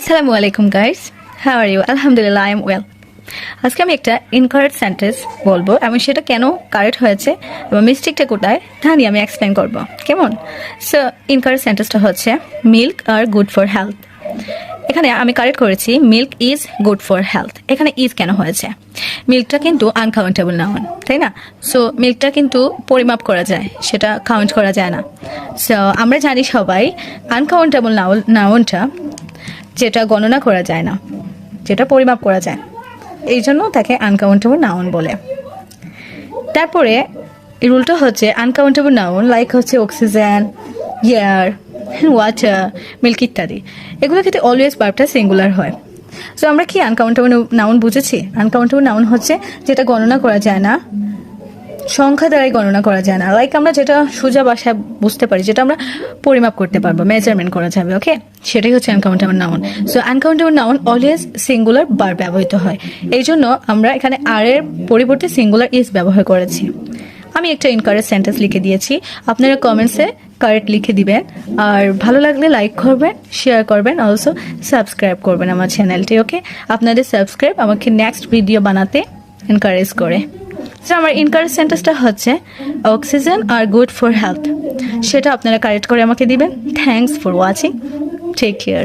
আসসালামু আলাইকুম guys, how are you? আলহামদুলিল্লাহ, আই এম ওয়েল। আজকে আমি একটা ইনকারেক্ট সেন্টেন্স বলবো এবং সেটা কেন কারেক্ট হয়েছে এবং মিস্টেকটা কোথায় তা নিয়ে আমি এক্সপ্লেন করবো, কেমন? সো ইনকারেক্ট সেন্টেন্সটা হচ্ছে milk are good for health. এখানে আমি কারেক্ট করেছি milk is good for health. এখানে ইজ কেন হয়েছে? মিল্কটা কিন্তু আনকাউন্টেবল নাউন, তাই না? সো মিল্কটা কিন্তু পরিমাপ করা যায়, সেটা কাউন্ট করা যায় না। সো আমরা জানি সবাই আনকাউন্টেবল নাউনটা যেটা গণনা করা যায় না, যেটা পরিমাপ করা যায়, এই জন্য তাকে আনকাউন্টেবল নাউন বলে। তারপরে রুলটা হচ্ছে আনকাউন্টেবল নাউন লাইক হচ্ছে অক্সিজেন, এয়ার, ওয়াটার, মিল্ক ইত্যাদি, এগুলো ক্ষেত্রে অলওয়েজ ভার্বটা সিঙ্গুলার হয়। সো আমরা কি আনকাউন্টেবল নাউন বুঝেছি? আনকাউন্টেবল নাউন হচ্ছে যেটা গণনা করা যায় না, সংখ্যা দ্বারাই গণনা করা যায় না, লাইক আমরা যেটা সোজা ভাষায় বুঝতে পারি, যেটা আমরা পরিমাপ করতে পারবো, মেজারমেন্ট করা যাবে, ওকে, সেটাই হচ্ছে uncountable noun. So uncountable noun always singular বার ব্যবহৃত হয়, এই জন্য আমরা এখানে আর এর পরিবর্তে সিঙ্গুলার ইজ ব্যবহার করেছি। আমি একটা ইনকারেক্ট সেন্টেন্স লিখে দিয়েছি, আপনারা কমেন্টসে কারেক্ট লিখে দিবেন, আর ভালো লাগলে লাইক করবেন, শেয়ার করবেন, অলসো সাবস্ক্রাইব করবেন আমার চ্যানেলটি, ওকে? আপনাদের সাবস্ক্রাইব আমাকে নেক্সট ভিডিও বানাতে এনকারেজ করে। আমার ইনকারেক্ট সেন্টেন্সটা হচ্ছে oxygen are good for health, সেটা আপনারা কারেক্ট করে আমাকে দিবেন। Thanks for watching, take care.